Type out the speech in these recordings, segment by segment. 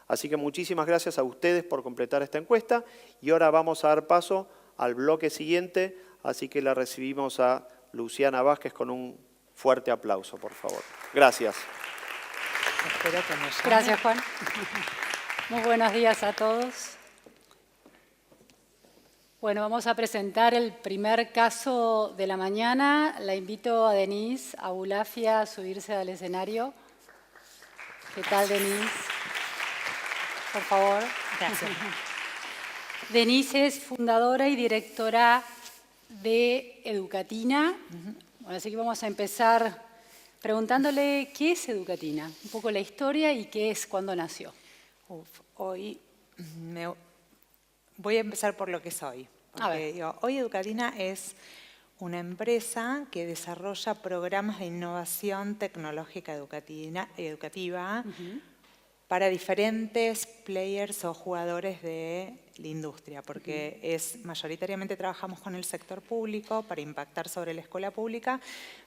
Así que muchísimas gracias a ustedes por completar esta encuesta y ahora vamos a dar paso al bloque siguiente, así que la recibimos a Luciana Vázquez con un fuerte aplauso, por favor. Gracias. Espero que me llame. Gracias, Juan. Muy buenos días a todos. Bueno, vamos a presentar el primer caso de la mañana. La invito a Denise Abulafia a subirse al escenario. ¿Qué tal, Denise? Por favor. Gracias. Denise es fundadora y directora de Educatina. Bueno, así que vamos a empezar preguntándole qué es Educatina, un poco la historia y qué es, cuándo nació. Hoy voy a empezar por lo que soy. Hoy Educatina es una empresa que desarrolla programas de innovación tecnológica educativa para diferentes players o jugadores de la industria, porque mayoritariamente trabajamos con el sector público para impactar sobre la escuela pública,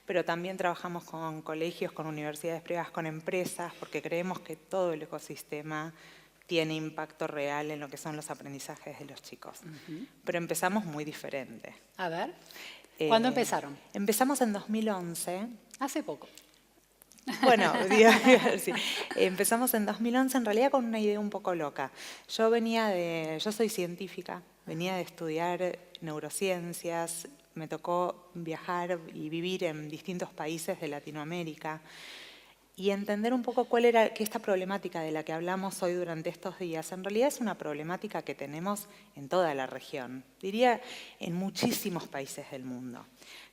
pero también trabajamos con colegios, con universidades privadas, con empresas, porque creemos que todo el ecosistema tiene impacto real en lo que son los aprendizajes de los chicos. Pero empezamos muy diferente. A ver, ¿cuándo empezaron? Empezamos en 2011. Hace poco. Bueno, sí. Empezamos en 2011 en realidad con una idea un poco loca. Yo soy científica, venía de estudiar neurociencias, me tocó viajar y vivir en distintos países de Latinoamérica y entender un poco que esta problemática de la que hablamos hoy durante estos días, en realidad es una problemática que tenemos en toda la región, diría en muchísimos países del mundo,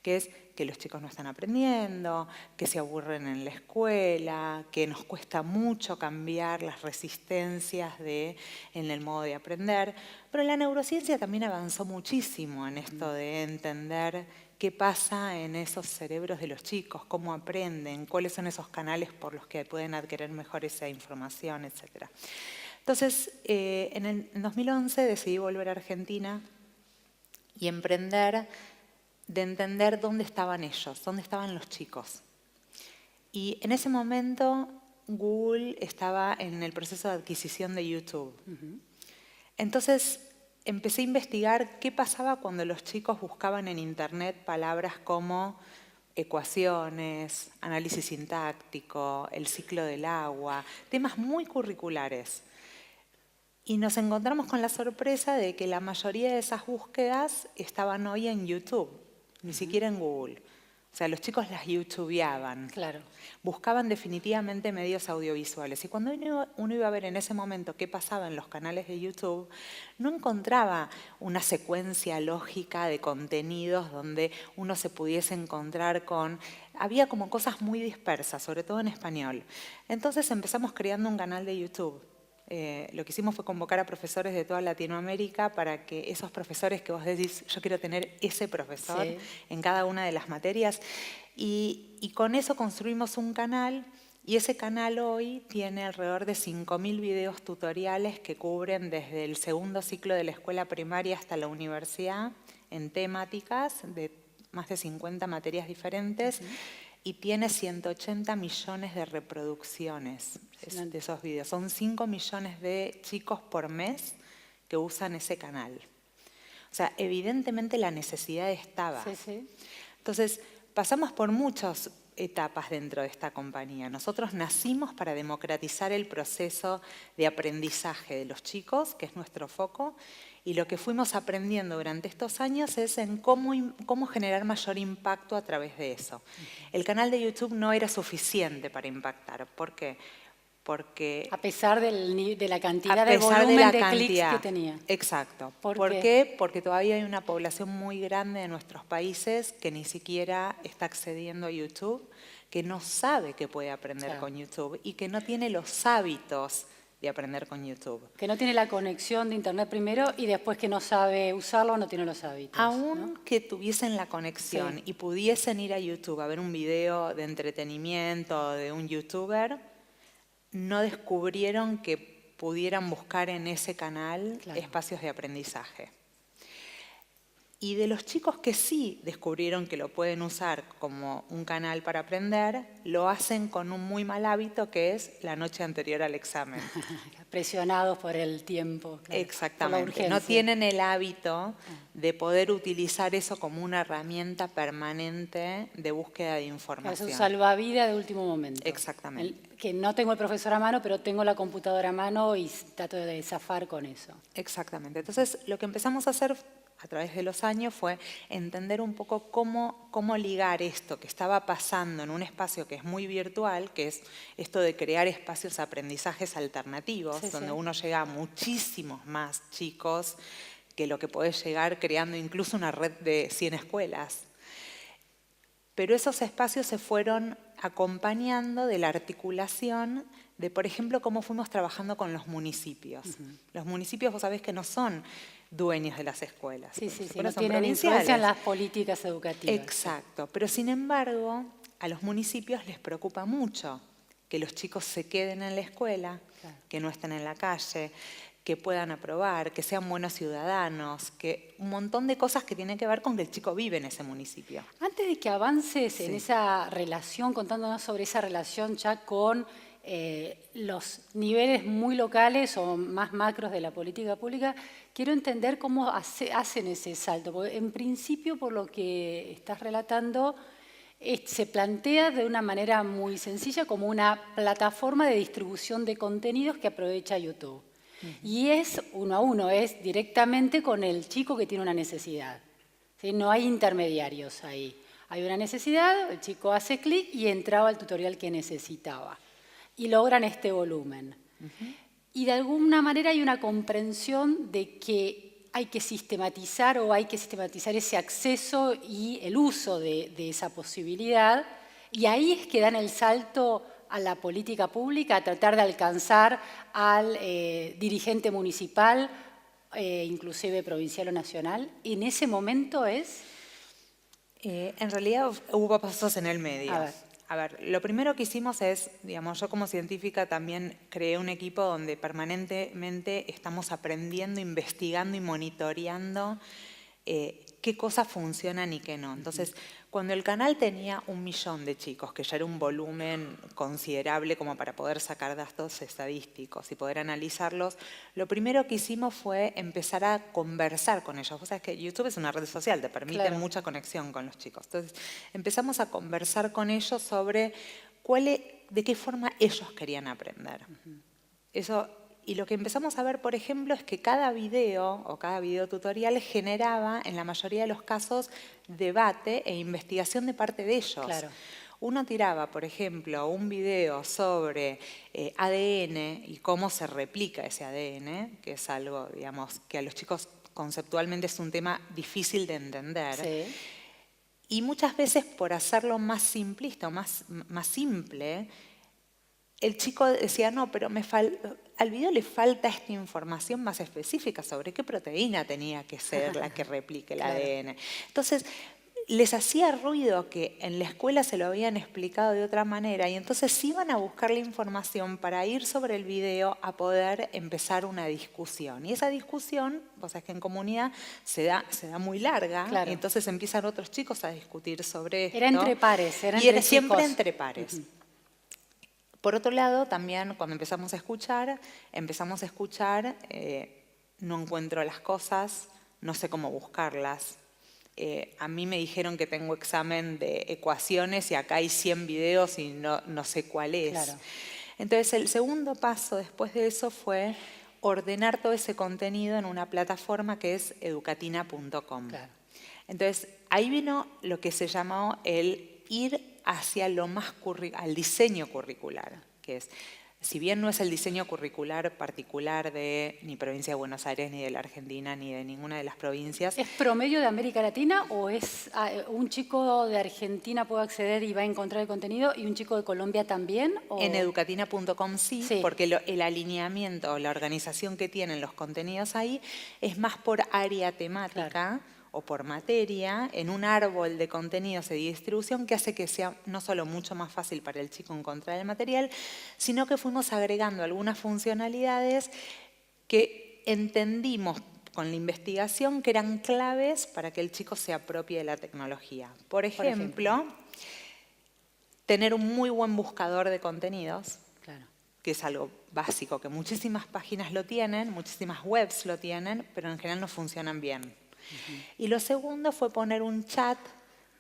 que es que los chicos no están aprendiendo, que se aburren en la escuela, que nos cuesta mucho cambiar las resistencias en el modo de aprender. Pero la neurociencia también avanzó muchísimo en esto de entender qué pasa en esos cerebros de los chicos, cómo aprenden, cuáles son esos canales por los que pueden adquirir mejor esa información, etc. Entonces, en 2011 decidí volver a Argentina y emprender de entender dónde estaban ellos, dónde estaban los chicos. Y en ese momento Google estaba en el proceso de adquisición de YouTube. Entonces empecé a investigar qué pasaba cuando los chicos buscaban en Internet palabras como ecuaciones, análisis sintáctico, el ciclo del agua, temas muy curriculares. Y nos encontramos con la sorpresa de que la mayoría de esas búsquedas estaban hoy en YouTube, ni siquiera en Google. O sea, los chicos las youtubeaban. Claro. Buscaban definitivamente medios audiovisuales. Y cuando uno iba a ver en ese momento qué pasaba en los canales de YouTube, no encontraba una secuencia lógica de contenidos donde uno se pudiese encontrar con... Había como cosas muy dispersas, sobre todo en español. Entonces empezamos creando un canal de YouTube. Lo que hicimos fue convocar a profesores de toda Latinoamérica para que esos profesores que vos decís, yo quiero tener ese profesor en cada una de las materias. Y con eso construimos un canal y ese canal hoy tiene alrededor de 5.000 videos tutoriales que cubren desde el segundo ciclo de la escuela primaria hasta la universidad en temáticas de más de 50 materias diferentes. Y tiene 180 millones de reproducciones de esos videos. Son 5 millones de chicos por mes que usan ese canal. O sea, evidentemente la necesidad estaba. Entonces, pasamos por muchas etapas dentro de esta compañía. Nosotros nacimos para democratizar el proceso de aprendizaje de los chicos, que es nuestro foco, y lo que fuimos aprendiendo durante estos años es en cómo generar mayor impacto a través de eso. El canal de YouTube no era suficiente para impactar. ¿Por qué? Porque... A pesar de la cantidad de volumen de clics que tenía. Exacto. ¿Por qué? Porque todavía hay una población muy grande de nuestros países que ni siquiera está accediendo a YouTube, que no sabe que puede aprender con YouTube y que no tiene los hábitos de aprender con YouTube. Que no tiene la conexión de Internet primero y después que no sabe usarlo, no tiene los hábitos. Aún que tuviesen la conexión y pudiesen ir a YouTube a ver un video de entretenimiento de un youtuber, no descubrieron que pudieran buscar en ese canal espacios de aprendizaje. Y de los chicos que sí descubrieron que lo pueden usar como un canal para aprender, lo hacen con un muy mal hábito que es la noche anterior al examen. Presionados por el tiempo. Claro, por la Exactamente. urgencia. No tienen el hábito de poder utilizar eso como una herramienta permanente de búsqueda de Es información. un salvavidas de último momento. Exactamente. Que no tengo el profesor a mano, pero tengo la computadora a mano y trato de zafar con eso. Exactamente. Entonces, lo que empezamos a hacer a través de los años fue entender un poco cómo ligar esto que estaba pasando en un espacio que es muy virtual, que es esto de crear espacios de aprendizajes alternativos, Sí, donde sí. uno llega a muchísimos más chicos que lo que podés llegar creando incluso una red de 100 escuelas. Pero esos espacios se fueron acompañando de la articulación de, por ejemplo, cómo fuimos trabajando con los municipios. Los municipios, vos sabés que no son dueños de las escuelas. Sí, Las sí, sí, escuelas no son tienen influencia en provinciales. las políticas educativas. Exacto, pero sin embargo, a los municipios les preocupa mucho que los chicos se queden en la escuela, Claro. que no estén en la calle, que puedan aprobar, que sean buenos ciudadanos, que un montón de cosas que tienen que ver con que el chico vive en ese municipio. Antes de que avances en Sí. esa relación, contándonos sobre esa relación ya con los niveles muy locales o más macros de la política pública, quiero entender cómo hacen ese salto. Porque en principio, por lo que estás relatando, se plantea de una manera muy sencilla como una plataforma de distribución de contenidos que aprovecha YouTube. Y es uno a uno, es directamente con el chico que tiene una necesidad. ¿Sí? No hay intermediarios ahí. Hay una necesidad, el chico hace clic y entraba al tutorial que necesitaba. Y logran este volumen. Y de alguna manera hay una comprensión de que hay que sistematizar ese acceso y el uso de esa posibilidad. Y ahí es que dan el salto a la política pública, a tratar de alcanzar al dirigente municipal, inclusive provincial o nacional. En ese momento es... En realidad hubo pasos en el medio. A ver. A ver, lo primero que hicimos es, digamos, yo como científica también creé un equipo donde permanentemente estamos aprendiendo, investigando y monitoreando qué cosas funcionan y qué no. Entonces, cuando el canal tenía 1 millón de chicos, que ya era un volumen considerable como para poder sacar datos estadísticos y poder analizarlos, lo primero que hicimos fue empezar a conversar con ellos. Vos sabés que YouTube es una red social, te permite Claro. mucha conexión con los chicos. Entonces, empezamos a conversar con ellos sobre de qué forma ellos querían aprender. Y lo que empezamos a ver, por ejemplo, es que cada video o cada video tutorial generaba, en la mayoría de los casos, debate e investigación de parte de ellos. Claro. Uno tiraba, por ejemplo, un video sobre ADN y cómo se replica ese ADN, que es algo, digamos, que a los chicos conceptualmente es un tema difícil de entender. Sí. Y muchas veces, por hacerlo más simplista o más simple, el chico decía, no, pero al video le falta esta información más específica sobre qué proteína tenía que ser la que replique el Claro. ADN. Entonces, les hacía ruido que en la escuela se lo habían explicado de otra manera y entonces iban a buscar la información para ir sobre el video a poder empezar una discusión. Y esa discusión, vos sabés que en comunidad se da muy larga, Claro. y entonces empiezan otros chicos a discutir sobre esto. Era entre pares, era y entre era siempre chicos. entre pares. Por otro lado, también cuando empezamos a escuchar, no encuentro las cosas, no sé cómo buscarlas. A mí me dijeron que tengo examen de ecuaciones y acá hay 100 videos y no sé cuál es. Claro. Entonces, el segundo paso después de eso fue ordenar todo ese contenido en una plataforma que es educatina.com. Claro. Entonces, ahí vino lo que se llamó el ir hacia al diseño curricular, que es, si bien no es el diseño curricular particular de ni provincia de Buenos Aires, ni de la Argentina, ni de ninguna de las provincias. ¿Es promedio de América Latina o es un chico de Argentina puede acceder y va a encontrar el contenido y un chico de Colombia también? ¿O? En educatina.com sí, Sí. porque el alineamiento, la organización que tienen los contenidos ahí es más por área temática. Claro. O por materia, en un árbol de contenidos de distribución que hace que sea no solo mucho más fácil para el chico encontrar el material, sino que fuimos agregando algunas funcionalidades que entendimos con la investigación que eran claves para que el chico se apropie de la tecnología. Por ejemplo, tener un muy buen buscador de contenidos, Claro. que es algo básico, que muchísimas páginas lo tienen, muchísimas webs lo tienen, pero en general no funcionan bien. Y lo segundo fue poner un chat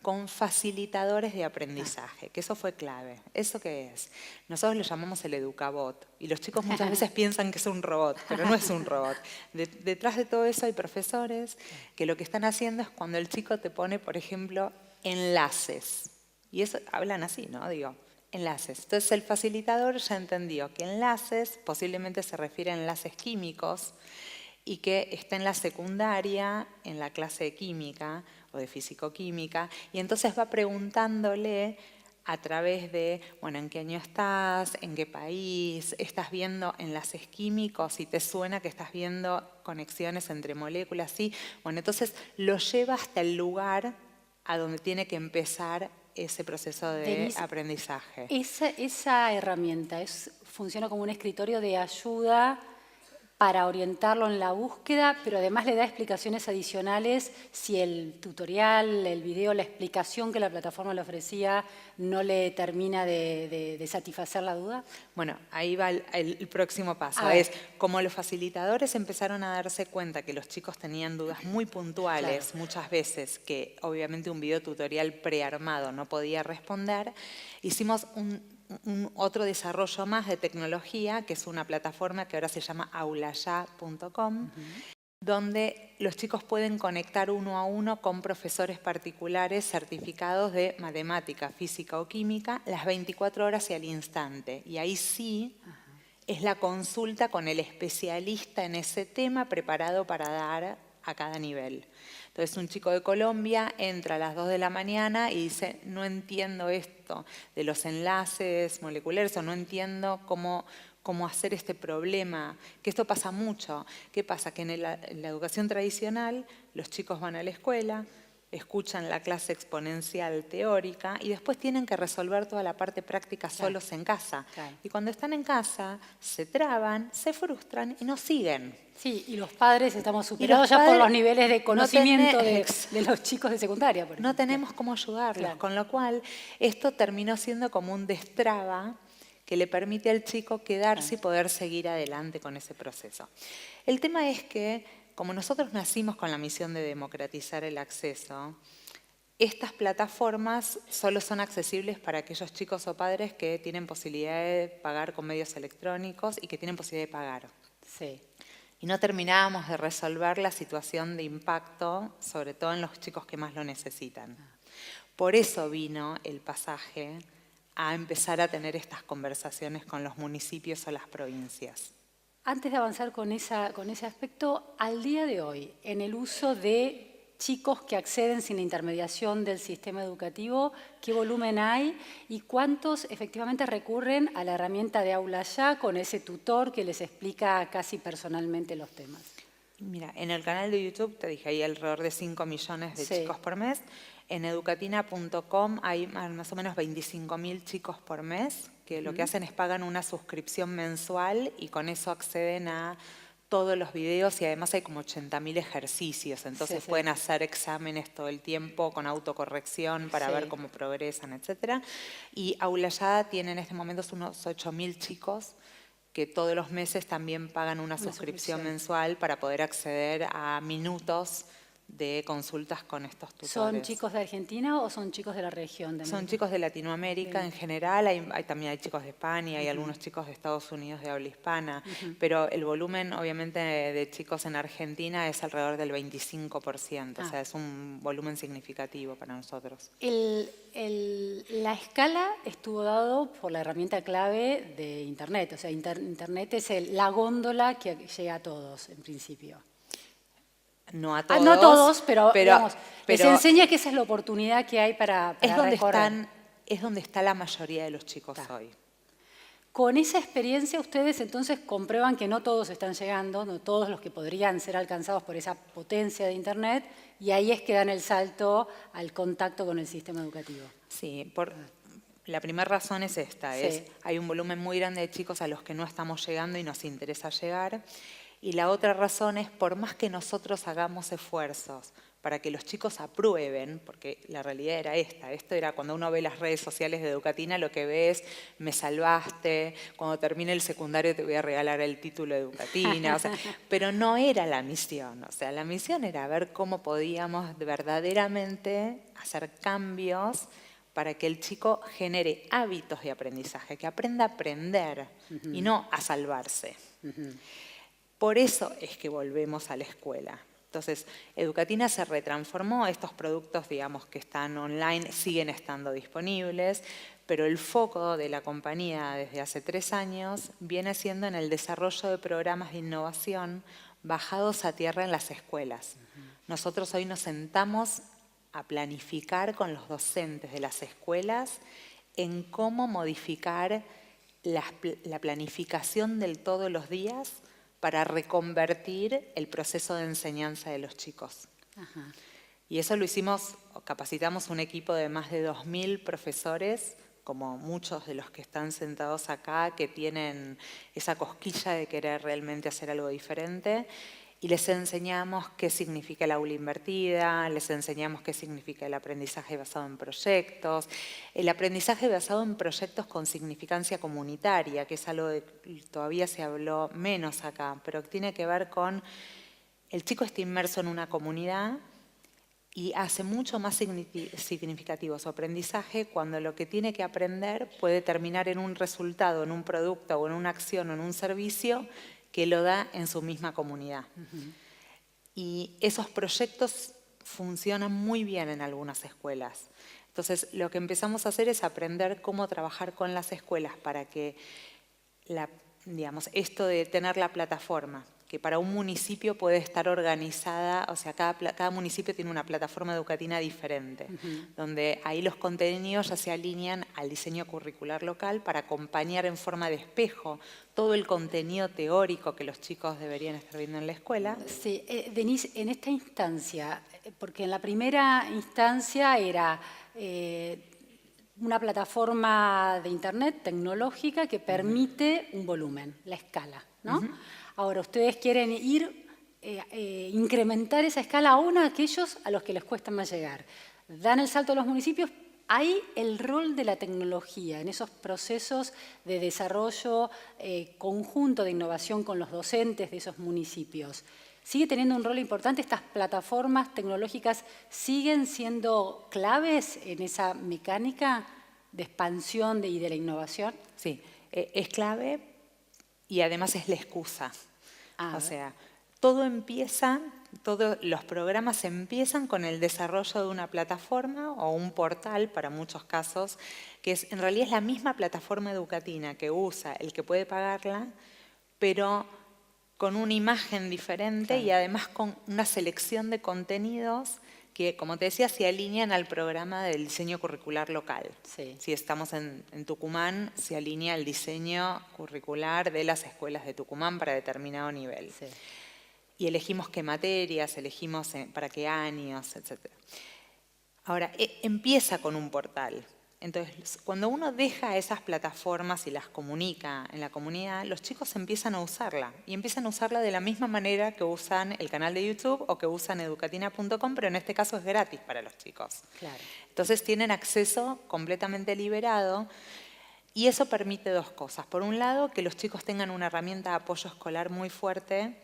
con facilitadores de aprendizaje, que eso fue clave. ¿Eso qué es? Nosotros lo llamamos el educabot, y los chicos muchas veces piensan que es un robot, pero no es un robot. Detrás de todo eso hay profesores que lo que están haciendo es cuando el chico te pone, por ejemplo, enlaces. Y eso hablan así, ¿no? Digo, enlaces. Entonces el facilitador ya entendió que enlaces posiblemente se refiere a enlaces químicos y que está en la secundaria, en la clase de química o de físico-química, y entonces va preguntándole a través de, bueno, ¿en qué año estás? ¿En qué país? ¿Estás viendo enlaces químicos? ¿Y te suena que estás viendo conexiones entre moléculas? ¿Sí? Bueno, entonces lo lleva hasta el lugar a donde tiene que empezar ese proceso de Denise, aprendizaje. Esa herramienta funciona como un escritorio de ayuda para orientarlo en la búsqueda, pero además le da explicaciones adicionales si el tutorial, el video, la explicación que la plataforma le ofrecía no le termina de satisfacer la duda. Bueno, ahí va el próximo paso. A ver. Es como los facilitadores empezaron a darse cuenta que los chicos tenían dudas muy puntuales, Claro. muchas veces, que obviamente un video tutorial prearmado no podía responder, hicimos otro desarrollo más de tecnología, que es una plataforma que ahora se llama aulaya.com, donde los chicos pueden conectar uno a uno con profesores particulares certificados de matemática, física o química las 24 horas y al instante. Y ahí sí es la consulta con el especialista en ese tema preparado para dar a cada nivel. Entonces un chico de Colombia entra a las 2 de la mañana y dice, no entiendo esto de los enlaces moleculares o no entiendo cómo hacer este problema, que esto pasa mucho. ¿Qué pasa? Que en la educación tradicional los chicos van a la escuela, escuchan la clase exponencial teórica y después tienen que resolver toda la parte práctica solos en casa. Claro. Y cuando están en casa se traban, se frustran y no siguen. Sí, y los padres estamos superados ya por los niveles de conocimiento de los chicos de secundaria, por ejemplo. No tenemos cómo ayudarlos, Claro. con lo cual esto terminó siendo como un destraba que le permite al chico quedarse y poder seguir adelante con ese proceso. El tema es que, como nosotros nacimos con la misión de democratizar el acceso, estas plataformas solo son accesibles para aquellos chicos o padres que tienen posibilidad de pagar con medios electrónicos y que tienen posibilidad de pagar. Sí. Y no terminábamos de resolver la situación de impacto, sobre todo en los chicos que más lo necesitan. Por eso vino el pasaje a empezar a tener estas conversaciones con los municipios o las provincias. Antes de avanzar con ese aspecto, al día de hoy, en el uso de chicos que acceden sin la intermediación del sistema educativo, ¿qué volumen hay y cuántos efectivamente recurren a la herramienta de Aula Ya con ese tutor que les explica casi personalmente los temas? Mira, en el canal de YouTube, te dije, hay alrededor de 5 millones de chicos por mes. En educatina.com hay más o menos 25.000 chicos por mes que lo que hacen es pagan una suscripción mensual y con eso acceden a todos los videos y además hay como 80.000 ejercicios, entonces pueden hacer exámenes todo el tiempo con autocorrección para ver cómo progresan, etc. Y Aula Ya tiene en este momento unos 8.000 chicos que todos los meses también pagan una suscripción mensual para poder acceder a minutos de consultas con estos tutores. ¿Son chicos de Argentina o son chicos de la región? Son chicos de Latinoamérica en general, también hay chicos de España, hay algunos chicos de Estados Unidos de habla hispana, pero el volumen obviamente de chicos en Argentina es alrededor del 25%, o sea, es un volumen significativo para nosotros. La escala estuvo dado por la herramienta clave de Internet, o sea, Internet es la góndola que llega a todos en principio. No a todos. No a todos, pero digamos, les enseña que esa es la oportunidad que hay para recorrer. Es donde está la mayoría de los chicos hoy. Con esa experiencia ustedes entonces comprueban que no todos están llegando, no todos los que podrían ser alcanzados por esa potencia de Internet, y ahí es que dan el salto al contacto con el sistema educativo. Sí, la primera razón es esta, hay un volumen muy grande de chicos a los que no estamos llegando y nos interesa llegar. Y la otra razón es, por más que nosotros hagamos esfuerzos para que los chicos aprueben, porque la realidad era esto era cuando uno ve las redes sociales de Educatina, lo que ve es, me salvaste, cuando termine el secundario te voy a regalar el título de Educatina, o sea, pero no era la misión, o sea, la misión era ver cómo podíamos verdaderamente hacer cambios para que el chico genere hábitos de aprendizaje, que aprenda a aprender y no a salvarse. Por eso es que volvemos a la escuela. Entonces, Educatina se retransformó, estos productos, digamos, que están online siguen estando disponibles, pero el foco de la compañía desde hace 3 años viene siendo en el desarrollo de programas de innovación bajados a tierra en las escuelas. Nosotros hoy nos sentamos a planificar con los docentes de las escuelas en cómo modificar la planificación del todos los días para reconvertir el proceso de enseñanza de los chicos. Ajá. Y eso lo hicimos, capacitamos un equipo de más de 2.000 profesores, como muchos de los que están sentados acá, que tienen esa cosquilla de querer realmente hacer algo diferente. Y les enseñamos qué significa el aula invertida, les enseñamos qué significa el aprendizaje basado en proyectos, el aprendizaje basado en proyectos con significancia comunitaria, que es algo que todavía se habló menos acá, pero tiene que ver con el chico está inmerso en una comunidad y hace mucho más significativo su aprendizaje cuando lo que tiene que aprender puede terminar en un resultado, en un producto o en una acción o en un servicio que lo da en su misma comunidad. Y esos proyectos funcionan muy bien en algunas escuelas. Entonces, lo que empezamos a hacer es aprender cómo trabajar con las escuelas para que, digamos, esto de tener la plataforma, que para un municipio puede estar organizada, o sea, cada municipio tiene una plataforma educativa diferente, donde ahí los contenidos ya se alinean al diseño curricular local para acompañar en forma de espejo todo el contenido teórico que los chicos deberían estar viendo en la escuela. Sí, Denise, en esta instancia, porque en la primera instancia era una plataforma de internet tecnológica que permite un volumen, la escala, ¿no? Ahora, ustedes quieren incrementar esa escala aún a aquellos a los que les cuesta más llegar. Dan el salto a los municipios. ¿Hay el rol de la tecnología en esos procesos de desarrollo conjunto de innovación con los docentes de esos municipios? ¿Sigue teniendo un rol importante? ¿Estas plataformas tecnológicas siguen siendo claves en esa mecánica de expansión y de la innovación? Sí, es clave y además es la excusa. O sea, todos los programas empiezan con el desarrollo de una plataforma o un portal, para muchos casos, que en realidad es la misma plataforma educativa que usa el que puede pagarla, pero con una imagen diferente y además con una selección de contenidos que, como te decía, se alinean al programa del diseño curricular local. Sí. Si estamos en Tucumán, se alinea al diseño curricular de las escuelas de Tucumán para determinado nivel. Sí. Y elegimos qué materias, elegimos para qué años, etc. Ahora, empieza con un portal. Entonces, cuando uno deja esas plataformas y las comunica en la comunidad, los chicos empiezan a usarla. Y empiezan a usarla de la misma manera que usan el canal de YouTube o que usan educatina.com, pero en este caso es gratis para los chicos. Claro. Entonces, tienen acceso completamente liberado. Y eso permite 2 cosas. Por un lado, que los chicos tengan una herramienta de apoyo escolar muy fuerte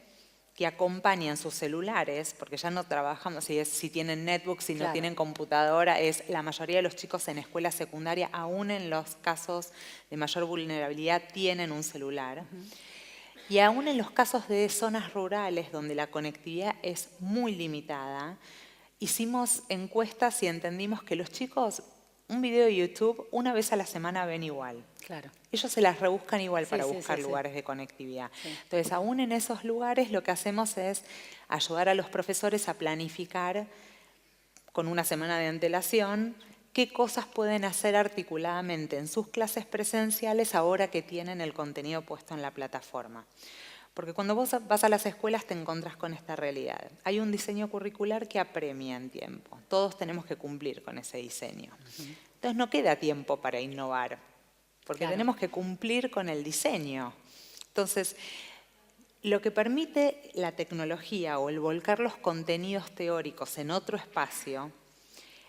que acompañan sus celulares, porque ya no trabajamos, si tienen netbook, si no tienen computadora, la mayoría de los chicos en escuela secundaria, aún en los casos de mayor vulnerabilidad, tienen un celular. Y aún en los casos de zonas rurales, donde la conectividad es muy limitada, hicimos encuestas y entendimos que los chicos, un video de YouTube, una vez a la semana ven igual. Claro. Ellos se las rebuscan igual para buscar lugares de conectividad. Entonces, aún en esos lugares lo que hacemos es ayudar a los profesores a planificar con una semana de antelación qué cosas pueden hacer articuladamente en sus clases presenciales ahora que tienen el contenido puesto en la plataforma. Porque cuando vos vas a las escuelas te encontrás con esta realidad. Hay un diseño curricular que apremia en tiempo. Todos tenemos que cumplir con ese diseño. Entonces no queda tiempo para innovar, porque tenemos que cumplir con el diseño. Entonces, Lo que permite la tecnología o el volcar los contenidos teóricos en otro espacio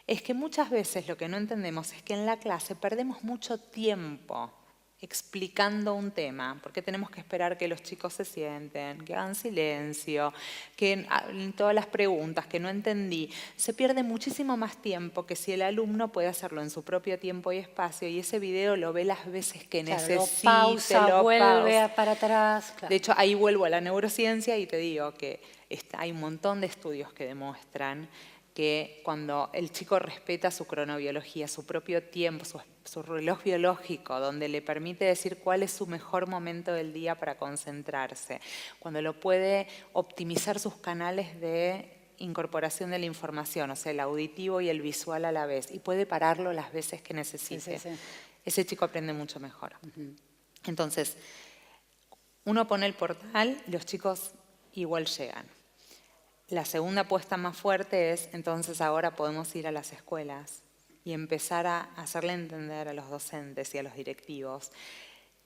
es que muchas veces lo que no entendemos es que en la clase perdemos mucho tiempo explicando un tema, porque tenemos que esperar que los chicos se sienten, que hagan silencio, que hablen todas las preguntas que no entendí. Se pierde muchísimo más tiempo que si el alumno puede hacerlo en su propio tiempo y espacio y ese video lo ve las veces que necesite, lo vuelve para atrás. Claro. De hecho, ahí vuelvo a la neurociencia y te digo que hay un montón de estudios que demuestran que cuando el chico respeta su cronobiología, su propio tiempo, su reloj biológico, donde le permite decir cuál es su mejor momento del día para concentrarse, cuando lo puede optimizar sus canales de incorporación de la información, o sea, el auditivo y el visual a la vez, y puede pararlo las veces que necesite. Sí. Ese chico aprende mucho mejor. Entonces, uno pone el portal y los chicos igual llegan. La segunda apuesta más fuerte es, entonces ahora podemos ir a las escuelas y empezar a hacerle entender a los docentes y a los directivos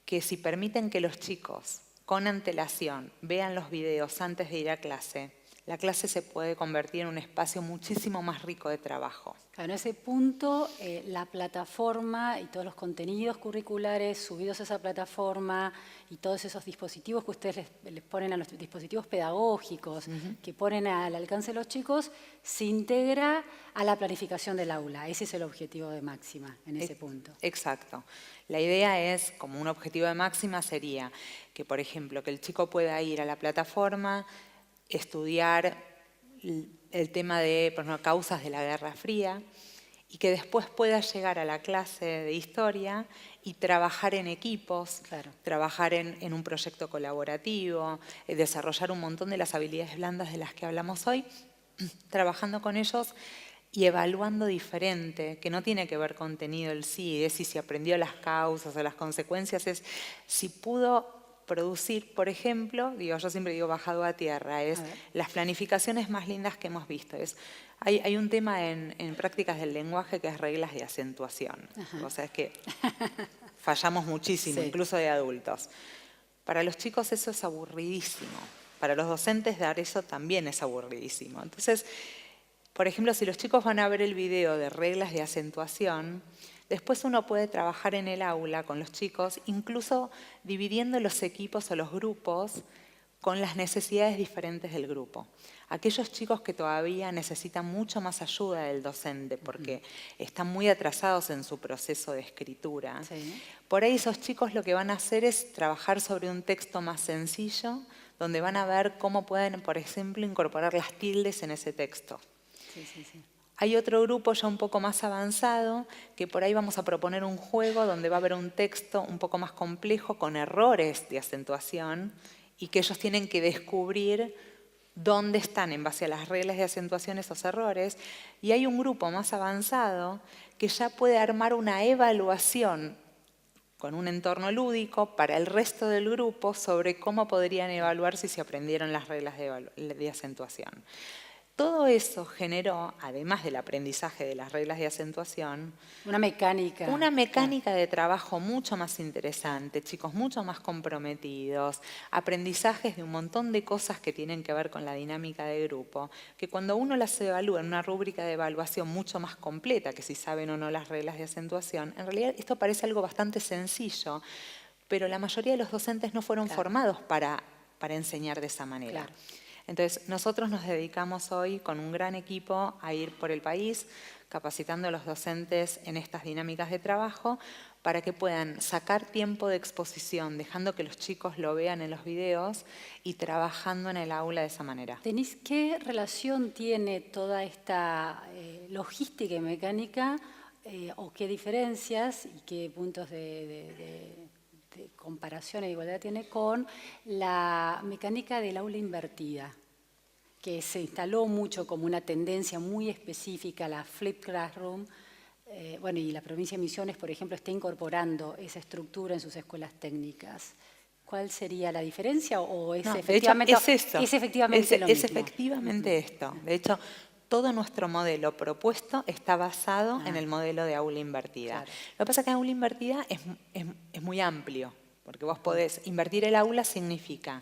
que si permiten que los chicos con antelación vean los videos antes de ir a clase, la clase se puede convertir en un espacio muchísimo más rico de trabajo. Claro, en ese punto, la plataforma y todos los contenidos curriculares subidos a esa plataforma y todos esos dispositivos que ustedes les ponen a los dispositivos pedagógicos, que ponen al alcance de los chicos, se integra a la planificación del aula. Ese es el objetivo de máxima en ese punto. Exacto. La idea es, como un objetivo de máxima sería que, por ejemplo, que el chico pueda ir a la plataforma, estudiar el tema de, por ejemplo, causas de la Guerra Fría y que después pueda llegar a la clase de historia y trabajar en equipos, trabajar en un proyecto colaborativo, desarrollar un montón de las habilidades blandas de las que hablamos hoy, trabajando con ellos y evaluando diferente, que no tiene que ver contenido el sí, es si se aprendió las causas o las consecuencias, es si pudo producir, por ejemplo, yo siempre digo bajado a tierra, es las planificaciones más lindas que hemos visto. Hay un tema en prácticas del lenguaje que es reglas de acentuación. O sea, es que fallamos muchísimo, incluso de adultos. Para los chicos eso es aburridísimo. Para los docentes dar eso también es aburridísimo. Entonces, por ejemplo, si los chicos van a ver el video de reglas de acentuación, después uno puede trabajar en el aula con los chicos, incluso dividiendo los equipos o los grupos con las necesidades diferentes del grupo. Aquellos chicos que todavía necesitan mucho más ayuda del docente porque están muy atrasados en su proceso de escritura, por ahí esos chicos lo que van a hacer es trabajar sobre un texto más sencillo, donde van a ver cómo pueden, por ejemplo, incorporar las tildes en ese texto. Hay otro grupo ya un poco más avanzado que por ahí vamos a proponer un juego donde va a haber un texto un poco más complejo con errores de acentuación y que ellos tienen que descubrir dónde están en base a las reglas de acentuación esos errores. Y hay un grupo más avanzado que ya puede armar una evaluación con un entorno lúdico para el resto del grupo sobre cómo podrían evaluar si se aprendieron las reglas de acentuación. Todo eso generó, además del aprendizaje de las reglas de acentuación, una mecánica de trabajo mucho más interesante, chicos mucho más comprometidos, aprendizajes de un montón de cosas que tienen que ver con la dinámica de grupo, que cuando uno las evalúa en una rúbrica de evaluación mucho más completa, que si saben o no las reglas de acentuación, en realidad esto parece algo bastante sencillo, pero la mayoría de los docentes no fueron formados para enseñar de esa manera. Entonces, nosotros nos dedicamos hoy con un gran equipo a ir por el país capacitando a los docentes en estas dinámicas de trabajo para que puedan sacar tiempo de exposición, dejando que los chicos lo vean en los videos y trabajando en el aula de esa manera. Denise, ¿qué relación tiene toda esta logística y mecánica o qué diferencias y qué puntos de comparación e igualdad tiene con la mecánica del aula invertida, que se instaló mucho como una tendencia muy específica, la Flipped Classroom? Bueno, y la provincia de Misiones, por ejemplo, está incorporando esa estructura en sus escuelas técnicas. ¿Cuál sería la diferencia o es efectivamente, es efectivamente lo mismo? Es efectivamente esto. De hecho, todo nuestro modelo propuesto está basado en el modelo de aula invertida. Lo que pasa es que aula invertida es muy amplio, porque vos podés invertir el aula significa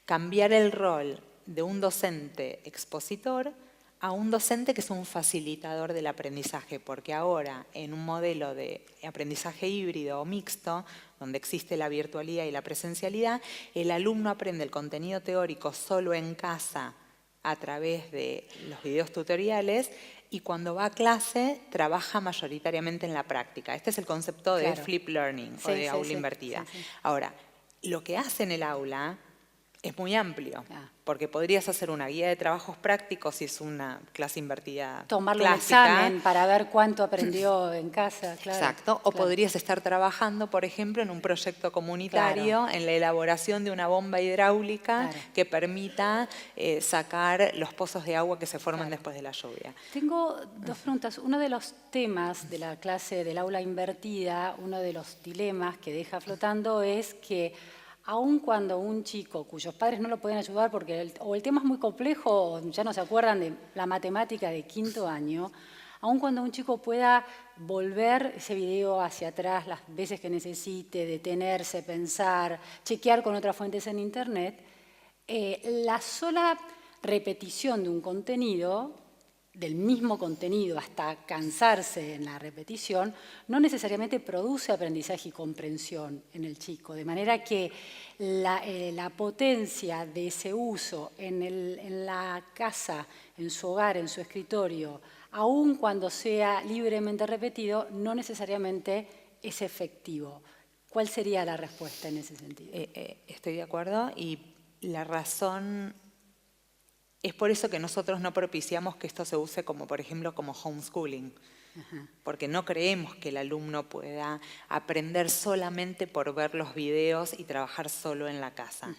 cambiar el rol de un docente expositor a un docente que es un facilitador del aprendizaje, porque ahora en un modelo de aprendizaje híbrido o mixto, donde existe la virtualidad y la presencialidad, el alumno aprende el contenido teórico solo en casa a través de los videos tutoriales y cuando va a clase trabaja mayoritariamente en la práctica. Este es el concepto de Claro. flip learning o de aula invertida. Ahora, lo que hace en el aula es muy amplio, porque podrías hacer una guía de trabajos prácticos si es una clase invertida Tomarle clásica. un examen para ver cuánto aprendió en casa. Claro, Exacto. O claro. podrías estar trabajando, por ejemplo, en un proyecto comunitario, en la elaboración de una bomba hidráulica que permita sacar los pozos de agua que se forman después de la lluvia. Tengo dos preguntas. Uno de los temas de la clase del aula invertida, uno de los dilemas que deja flotando es que aun cuando un chico cuyos padres no lo pueden ayudar porque o el tema es muy complejo o ya no se acuerdan de la matemática de quinto año, aun cuando un chico pueda volver ese video hacia atrás las veces que necesite, detenerse, pensar, chequear con otras fuentes en Internet, la sola repetición de un contenido, del mismo contenido hasta cansarse en la repetición, no necesariamente produce aprendizaje y comprensión en el chico. De manera que la potencia de ese uso en la casa, en su hogar, en su escritorio, aun cuando sea libremente repetido, no necesariamente es efectivo. ¿Cuál sería la respuesta en ese sentido? Estoy de acuerdo y la razón... Es por eso que nosotros no propiciamos que esto se use como, por ejemplo, como homeschooling. Porque no creemos que el alumno pueda aprender solamente por ver los videos y trabajar solo en la casa.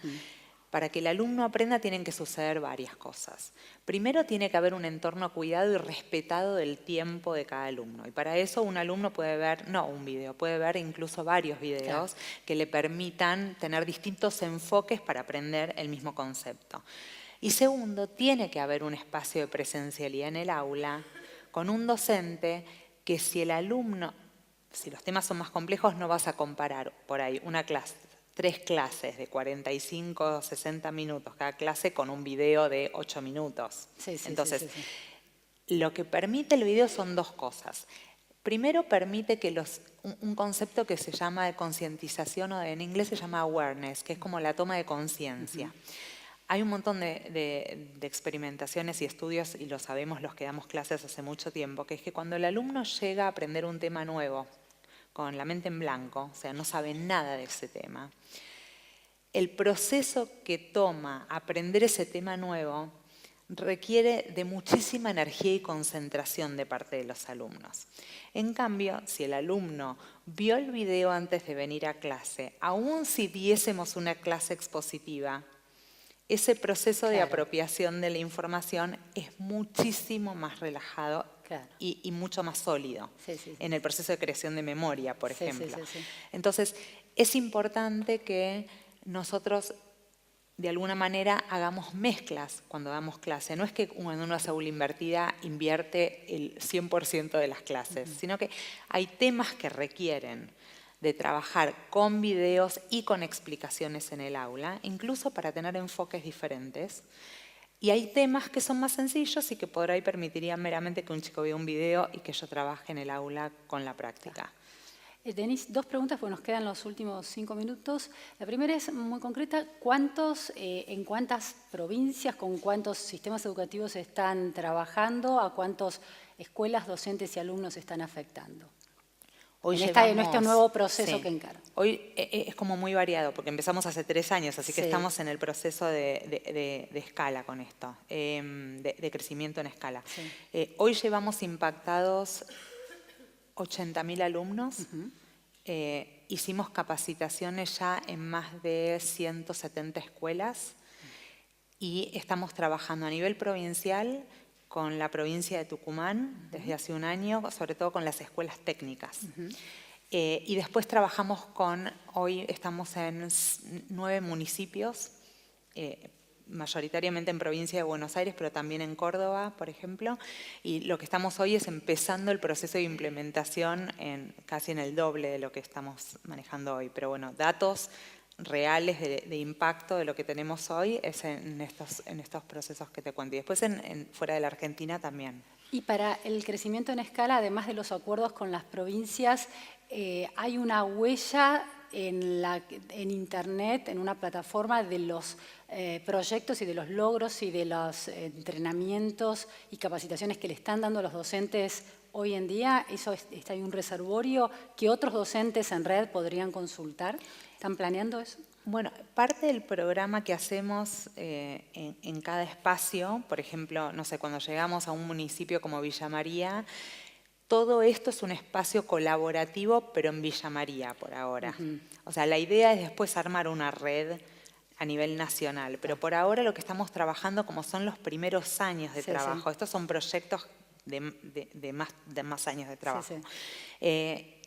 Para que el alumno aprenda tienen que suceder varias cosas. Primero tiene que haber un entorno cuidado y respetado del tiempo de cada alumno. Y para eso un alumno puede ver, no un video, puede ver incluso varios videos que le permitan tener distintos enfoques para aprender el mismo concepto. Y segundo, tiene que haber un espacio de presencialidad en el aula con un docente que si el alumno, si los temas son más complejos, no vas a comparar por ahí una clase, 3 clases de 45 o 60 minutos cada clase con un video de 8 minutos. Entonces, lo que permite el video son dos cosas. Primero, permite que un concepto que se llama de concientización o en inglés se llama awareness, que es como la toma de conciencia. Hay un montón de experimentaciones y estudios, y lo sabemos los que damos clases hace mucho tiempo, que es que cuando el alumno llega a aprender un tema nuevo, con la mente en blanco, o sea, no sabe nada de ese tema, el proceso que toma aprender ese tema nuevo requiere de muchísima energía y concentración de parte de los alumnos. En cambio, si el alumno vio el video antes de venir a clase, aun si diésemos una clase expositiva, ese proceso de apropiación de la información es muchísimo más relajado y mucho más sólido en el proceso de creación de memoria, por ejemplo. Entonces, es importante que nosotros, de alguna manera, hagamos mezclas cuando damos clase. No es que cuando uno hace aula invertida invierte el 100% de las clases, sino que hay temas que requieren de trabajar con videos y con explicaciones en el aula, incluso para tener enfoques diferentes. Y hay temas que son más sencillos y que por ahí permitirían meramente que un chico vea un video y que yo trabaje en el aula con la práctica. Denise, dos preguntas porque nos quedan los últimos 5 minutos. La primera es muy concreta. ¿En cuántas provincias, con cuántos sistemas educativos están trabajando? ¿A cuántas escuelas, docentes y alumnos están afectando? En este nuevo proceso que encara. Hoy es como muy variado, porque empezamos hace 3 años, así que estamos en el proceso de escala con esto, de crecimiento en escala. Hoy llevamos impactados 80.000 alumnos. Hicimos capacitaciones ya en más de 170 escuelas y estamos trabajando a nivel provincial con la provincia de Tucumán desde hace un año, sobre todo con las escuelas técnicas. Y después trabajamos hoy estamos en 9 municipios, mayoritariamente en provincia de Buenos Aires, pero también en Córdoba, por ejemplo. Y lo que estamos hoy es empezando el proceso de implementación casi en el doble de lo que estamos manejando hoy. Pero bueno, datos reales de impacto de lo que tenemos hoy es en estos procesos que te cuento. Y después fuera de la Argentina también. Y para el crecimiento en escala, además de los acuerdos con las provincias, hay una huella en Internet, en una plataforma de los proyectos y de los logros y de los entrenamientos y capacitaciones que le están dando a los docentes hoy en día. ¿Hay un reservorio que otros docentes en red podrían consultar? ¿Están planeando eso? Bueno, parte del programa que hacemos en cada espacio, por ejemplo, no sé, cuando llegamos a un municipio como Villa María, todo esto es un espacio colaborativo, pero en Villa María por ahora. O sea, la idea es después armar una red a nivel nacional, pero por ahora lo que estamos trabajando, como son los primeros años de trabajo, estos son proyectos de más años de trabajo.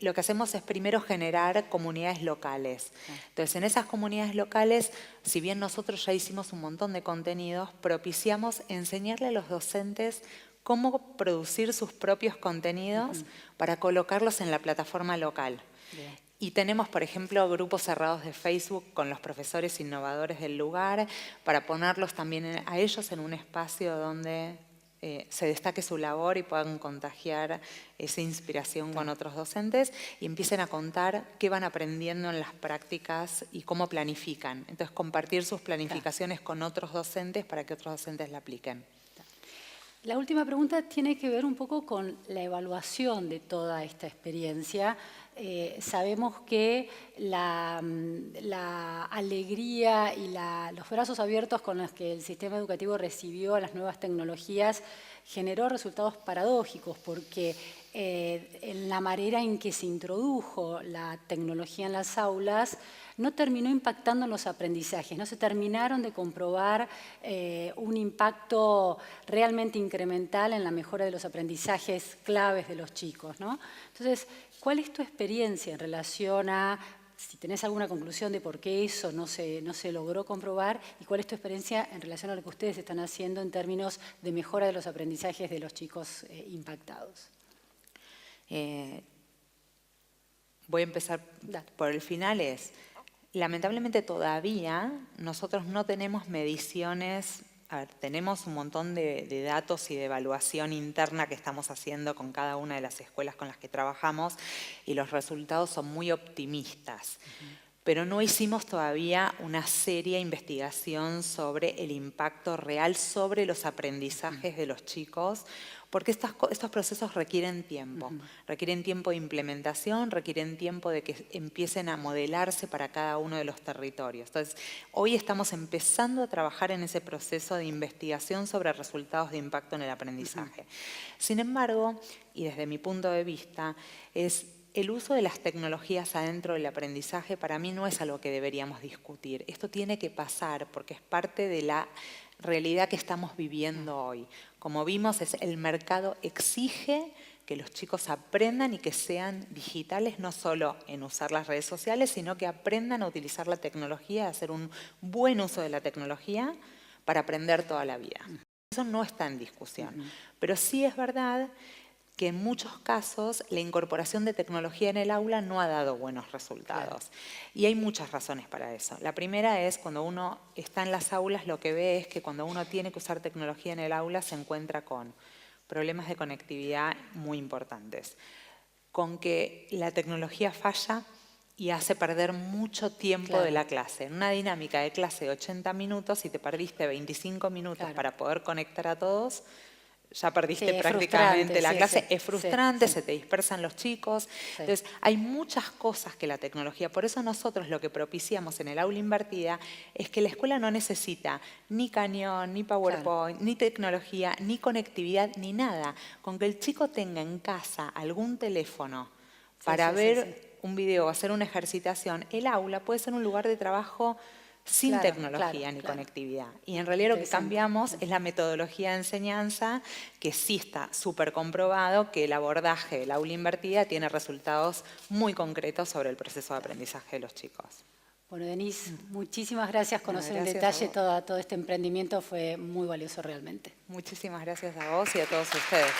Lo que hacemos es primero generar comunidades locales. Entonces, en esas comunidades locales, si bien nosotros ya hicimos un montón de contenidos, propiciamos enseñarle a los docentes cómo producir sus propios contenidos para colocarlos en la plataforma local. Y tenemos, por ejemplo, grupos cerrados de Facebook con los profesores innovadores del lugar para ponerlos también a ellos en un espacio donde se destaque su labor y puedan contagiar esa inspiración con otros docentes y empiecen a contar qué van aprendiendo en las prácticas y cómo planifican. Entonces, compartir sus planificaciones con otros docentes para que otros docentes la apliquen. La última pregunta tiene que ver un poco con la evaluación de toda esta experiencia. Sabemos que la alegría y los brazos abiertos con los que el sistema educativo recibió las nuevas tecnologías generó resultados paradójicos, porque en la manera en que se introdujo la tecnología en las aulas no terminó impactando en los aprendizajes, no se terminaron de comprobar un impacto realmente incremental en la mejora de los aprendizajes claves de los chicos, ¿no? Entonces, ¿cuál es tu experiencia en relación a, si tenés alguna conclusión de por qué eso no se logró comprobar, y cuál es tu experiencia en relación a lo que ustedes están haciendo en términos de mejora de los aprendizajes de los chicos impactados? Voy a empezar por el final. Lamentablemente todavía nosotros no tenemos mediciones. A ver, tenemos un montón de datos y de evaluación interna que estamos haciendo con cada una de las escuelas con las que trabajamos y los resultados son muy optimistas. Pero no hicimos todavía una seria investigación sobre el impacto real sobre los aprendizajes de los chicos, porque estos procesos requieren tiempo. Requieren tiempo de implementación, requieren tiempo de que empiecen a modelarse para cada uno de los territorios. Entonces, hoy estamos empezando a trabajar en ese proceso de investigación sobre resultados de impacto en el aprendizaje. Sin embargo, y desde mi punto de vista, el uso de las tecnologías adentro del aprendizaje para mí no es algo que deberíamos discutir. Esto tiene que pasar porque es parte de la realidad que estamos viviendo hoy. Como vimos, el mercado exige que los chicos aprendan y que sean digitales, no solo en usar las redes sociales, sino que aprendan a utilizar la tecnología, a hacer un buen uso de la tecnología para aprender toda la vida. Eso no está en discusión. Pero sí es verdad que en muchos casos la incorporación de tecnología en el aula no ha dado buenos resultados. Y hay muchas razones para eso. La primera es cuando uno está en las aulas, lo que ve es que cuando uno tiene que usar tecnología en el aula se encuentra con problemas de conectividad muy importantes, con que la tecnología falla y hace perder mucho tiempo de la clase. En una dinámica de clase de 80 minutos, si te perdiste 25 minutos para poder conectar a todos, ya perdiste prácticamente la clase. Es frustrante, se te dispersan los chicos. Entonces, hay muchas cosas que la tecnología, por eso nosotros lo que propiciamos en el aula invertida es que la escuela no necesita ni cañón, ni PowerPoint, ni tecnología, ni conectividad, ni nada. Con que el chico tenga en casa algún teléfono para ver un video o hacer una ejercitación, el aula puede ser un lugar de trabajo sin tecnología ni conectividad. Y en realidad lo que cambiamos es la metodología de enseñanza, que sí está súper comprobado que el abordaje del aula invertida tiene resultados muy concretos sobre el proceso de aprendizaje de los chicos. Bueno, Denise, muchísimas gracias. Conocer en detalle todo este emprendimiento fue muy valioso realmente. Muchísimas gracias a vos y a todos ustedes.